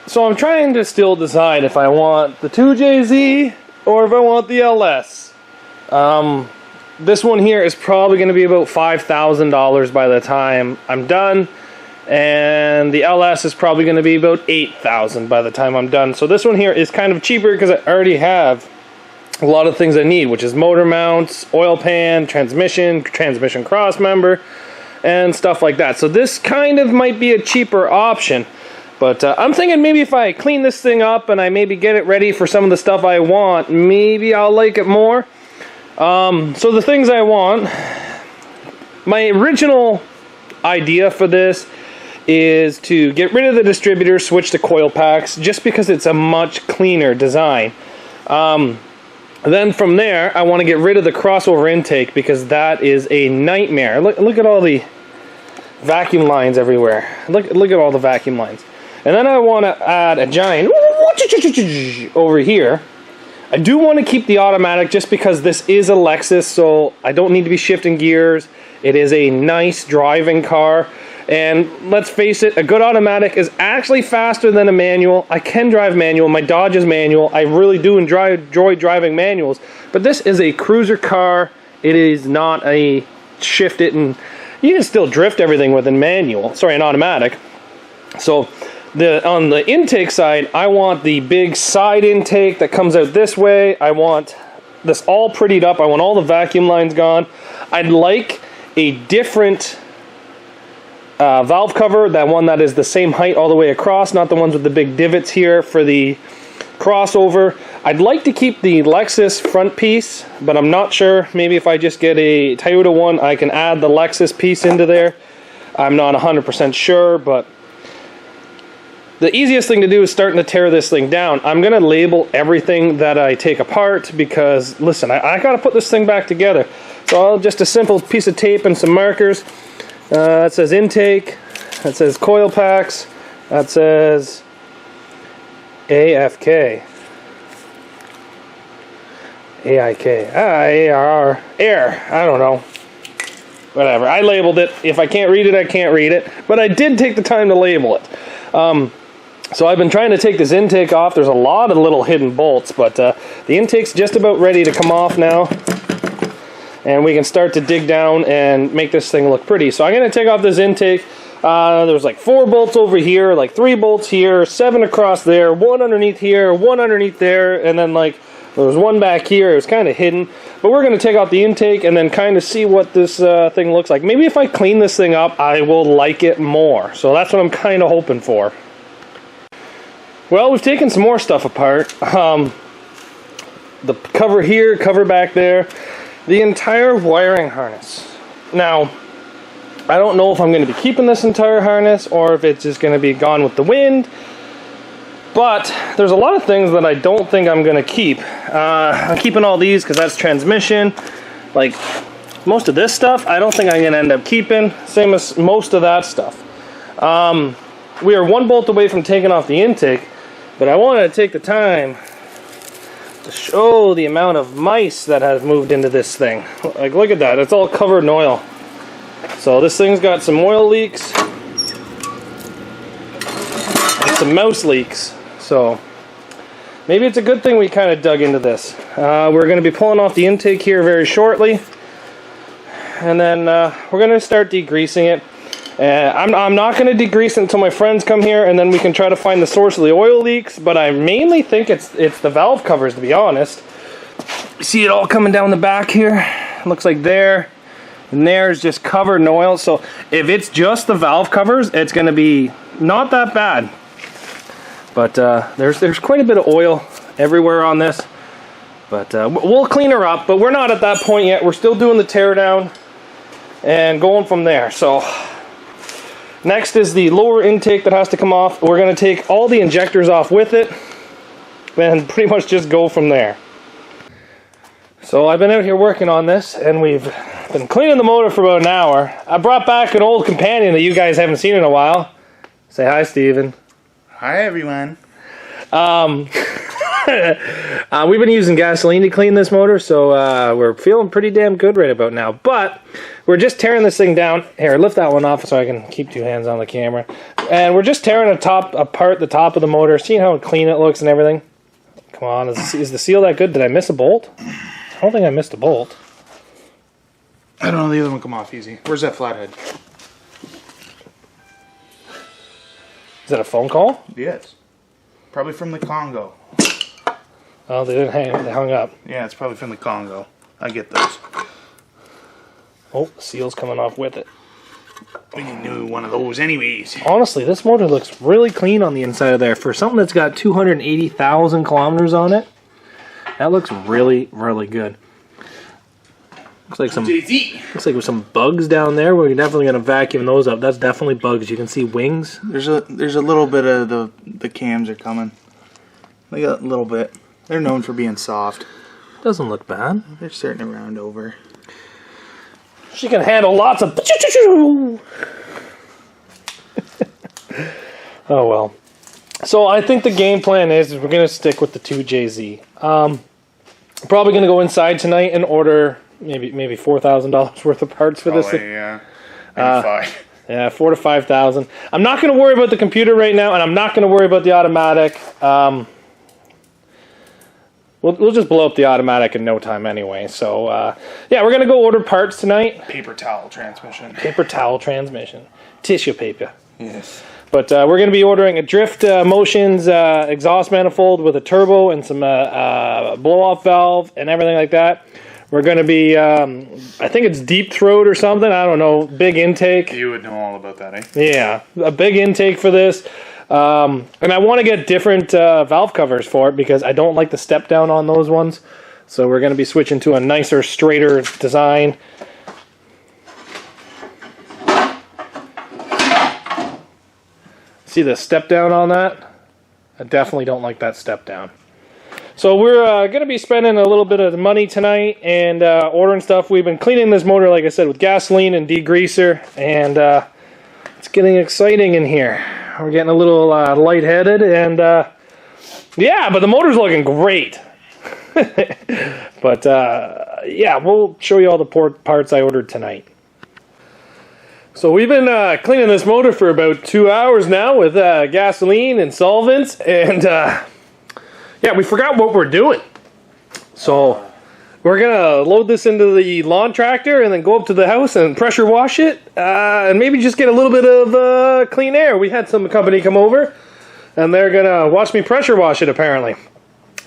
So I'm trying to still decide if I want the 2JZ or if I want the LS. This one here is probably going to be about $5,000 by the time I'm done. And the LS is probably going to be about $8,000 by the time I'm done. So this one here is kind of cheaper because I already have a lot of things I need, which is motor mounts, oil pan, transmission cross member, and stuff like that. So this kind of might be a cheaper option. But I'm thinking maybe if I clean this thing up and I maybe get it ready for some of the stuff I want, maybe I'll like it more. So the things I want, my original idea for this is to get rid of the distributor, switch to coil packs, just because it's a much cleaner design. Then from there, I want to get rid of the crossover intake because that is a nightmare. Look at all the vacuum lines everywhere. Look at all the vacuum lines. And then I want to add a giant over here. I do want to keep the automatic just because this is a Lexus, so I don't need to be shifting gears. It is a nice driving car. And let's face it, a good automatic is actually faster than a manual. I can drive manual. My Dodge is manual. I really do enjoy driving manuals. But this is a cruiser car. It is not a shift it, and you can still drift everything with a manual. Sorry, an automatic. So on the intake side, I want the big side intake that comes out this way. I want this all prettied up. I want all the vacuum lines gone. I'd like a different valve cover, that one that is the same height all the way across, not the ones with the big divots here for the crossover. I'd like to keep the Lexus front piece, but I'm not sure. Maybe if I just get a Toyota one, I can add the Lexus piece into there. I'm not 100% sure, but the easiest thing to do is starting to tear this thing down. I'm going to label everything that I take apart because, listen, I got to put this thing back together. So just a simple piece of tape and some markers. That says intake. That says coil packs. That says AFK. AIK. ARR. Air. I don't know. Whatever. I labeled it. If I can't read it, I can't read it. But I did take the time to label it. So I've been trying to take this intake off. There's a lot of little hidden bolts, but the intake's just about ready to come off now. And we can start to dig down and make this thing look pretty. So I'm going to take off this intake. There's like 4 bolts over here, like 3 bolts here, 7 across there, 1 underneath here, 1 underneath there, and then like there's 1 back here. It was kind of hidden. But we're going to take out the intake and then kind of see what this thing looks like. Maybe if I clean this thing up, I will like it more. So that's what I'm kind of hoping for. Well, we've taken some more stuff apart. The cover here, cover back there, the entire wiring harness. Now, I don't know if I'm going to be keeping this entire harness or if it's just going to be gone with the wind. But there's a lot of things that I don't think I'm going to keep. I'm keeping all these because that's transmission. Like, most of this stuff, I don't think I'm going to end up keeping. Same as most of that stuff. We are 1 bolt away from taking off the intake. But I wanted to take the time to show the amount of mice that have moved into this thing. Like, look at that. It's all covered in oil. So this thing's got some oil leaks. And some mouse leaks. So maybe it's a good thing we kind of dug into this. We're going to be pulling off the intake here very shortly. And then we're going to start degreasing it. I'm not going to degrease it until my friends come here, and then we can try to find the source of the oil leaks. But I mainly think it's the valve covers, to be honest. See it all coming down the back here? Looks like there and there is just covered in oil. So if it's just the valve covers, it's going to be not that bad. But there's quite a bit of oil everywhere on this. But we'll clean her up. But we're not at that point yet. We're still doing the teardown and going from there. So next is the lower intake that has to come off. We're going to take all the injectors off with it and pretty much just go from there. So I've been out here working on this, and we've been cleaning the motor for about an hour. I brought back an old companion that you guys haven't seen in a while. Say hi, Steven. Hi, everyone. We've been using gasoline to clean this motor, so we're feeling pretty damn good right about now. But we're just tearing this thing down. Here, lift that one off so I can keep two hands on the camera. And we're just tearing apart the top of the motor, seeing how clean it looks and everything. Come on, is the seal that good? Did I miss a bolt? I don't think I missed a bolt. I don't know, the other one come off easy. Where's that flathead? Is that a phone call? Yes. Probably from the Congo. Oh, they didn't hang. They hung up. Yeah, it's probably from the Congo. I get those. Oh, the seal's coming off with it. We knew one of those anyways. Honestly, this motor looks really clean on the inside of there. For something that's got 280,000 kilometers on it, that looks really, really good. Looks like there's some bugs down there. We're definitely gonna vacuum those up. That's definitely bugs. You can see wings. There's a little bit of the cams are coming. They got a little bit. They're known for being soft. Doesn't look bad. They're starting to round over. She can handle lots of. Oh well. So I think the game plan is we're gonna stick with the 2JZ. Probably gonna go inside tonight and order maybe $4,000 worth of parts for this thing. Yeah. $5. Yeah, 4,000 to 5,000. I'm not going to worry about the computer right now, and I'm not going to worry about the automatic. We'll just blow up the automatic in no time anyway. So yeah, we're going to go order parts tonight. Paper towel transmission. Paper towel transmission. Tissue paper. Yes. But we're going to be ordering a Drift Motions exhaust manifold with a turbo and some blow-off valve and everything like that. We're going to be, I think it's deep throat or something. I don't know. Big intake. You would know all about that, eh? Yeah, a big intake for this. And I want to get different valve covers for it because I don't like the step down on those ones. So we're going to be switching to a nicer, straighter design. See the step down on that? I definitely don't like that step down. So we're going to be spending a little bit of money tonight and ordering stuff. We've been cleaning this motor, like I said, with gasoline and degreaser, and it's getting exciting in here. We're getting a little lightheaded, and yeah, but the motor's looking great. But yeah, we'll show you all the parts I ordered tonight. So we've been cleaning this motor for about 2 hours now with gasoline and solvents, and yeah, we forgot what we're doing. So we're gonna load this into the lawn tractor and then go up to the house and pressure wash it, and maybe just get a little bit of clean air. We had some company come over, and they're gonna watch me pressure wash it apparently.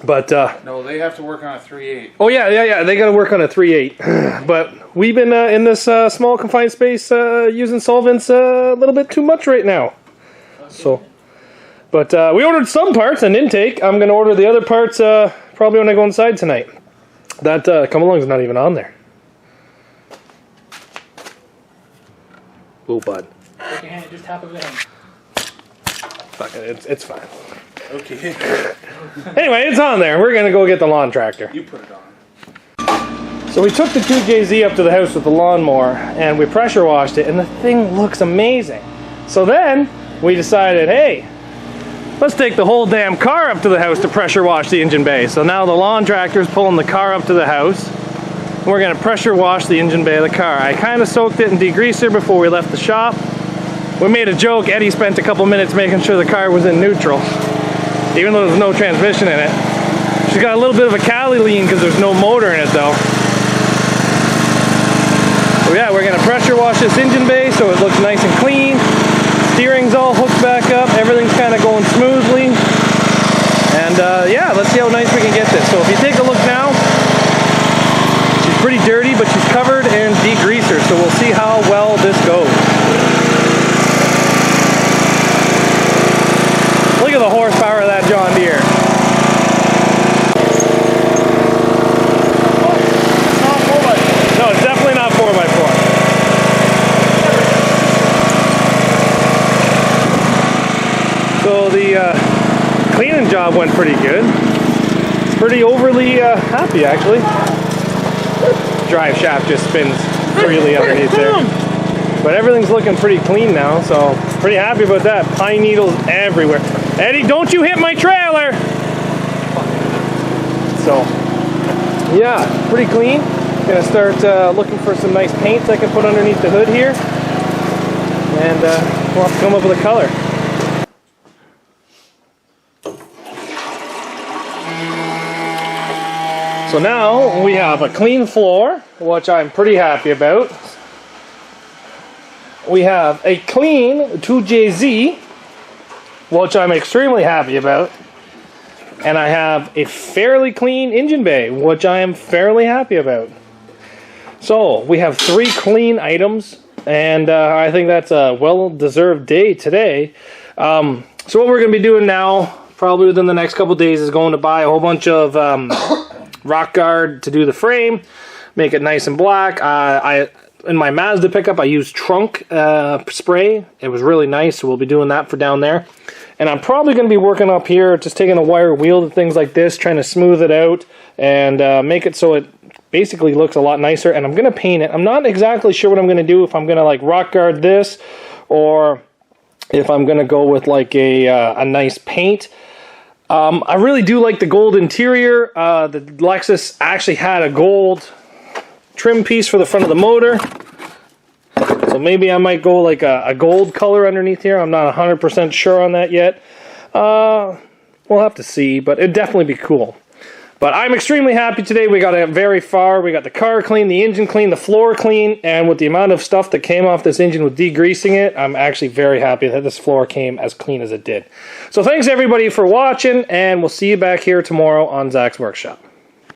But no, they have to work on a 3/8. Oh yeah, they gotta work on a 3/8. But we've been in this small confined space using solvents a little bit too much right now. Okay. So. But we ordered some parts and intake. I'm going to order the other parts probably when I go inside tonight. That come along is not even on there. Oh, bud. Take your hand, just tap it in. Fuck it, it's fine. Okay. Anyway, it's on there. We're going to go get the lawn tractor. You put it on. So we took the 2JZ up to the house with the lawnmower, and we pressure washed it, and the thing looks amazing. So then we decided, hey, let's take the whole damn car up to the house to pressure wash the engine bay. So now the lawn tractor is pulling the car up to the house. We're going to pressure wash the engine bay of the car. I kind of soaked it in degreaser before we left the shop. We made a joke. Eddie spent a couple minutes making sure the car was in neutral, even though there's no transmission in it. She's got a little bit of a Cali lean because there's no motor in it though. So yeah, we're going to pressure wash this engine bay so it looks nice and clean. Steering's all hooked back up, everything's kind of going smoothly, and yeah, let's see how nice we can get this. So if you take a look now, she's pretty dirty, but she's covered in degreaser, so we'll see how well this goes. Look at the horsepower of that John Deere. No, it's definitely not 4x4. So the cleaning job went pretty good. It's pretty overly happy actually. Drive shaft just spins freely underneath there. But everything's looking pretty clean now, so pretty happy about that. Pine needles everywhere. Eddie, don't you hit my trailer! So yeah, pretty clean. Gonna start looking for some nice paints I can put underneath the hood here, and we'll have to come up with a color. So now we have a clean floor, which I'm pretty happy about. We have a clean 2JZ, which I'm extremely happy about. And I have a fairly clean engine bay, which I am fairly happy about. So we have 3 clean items, and I think that's a well-deserved day today. So what we're going to be doing now, probably within the next couple days, is going to buy a whole bunch of rock guard to do the frame, make it nice and black. In my Mazda pickup, I used trunk spray. It was really nice, so we'll be doing that for down there. And I'm probably going to be working up here, just taking a wire wheel to things like this, trying to smooth it out and make it so it basically looks a lot nicer. And I'm going to paint it. I'm not exactly sure what I'm going to do, if I'm going to like rock guard this, or if I'm going to go with like a nice paint. I really do like the gold interior. The Lexus actually had a gold trim piece for the front of the motor. So maybe I might go like a gold color underneath here. I'm not 100% sure on that yet. We'll have to see, but it'd definitely be cool. But I'm extremely happy today. We got it very far. We got the car clean, the engine clean, the floor clean, and with the amount of stuff that came off this engine with degreasing it, I'm actually very happy that this floor came as clean as it did. So thanks everybody for watching, and we'll see you back here tomorrow on Zach's Workshop.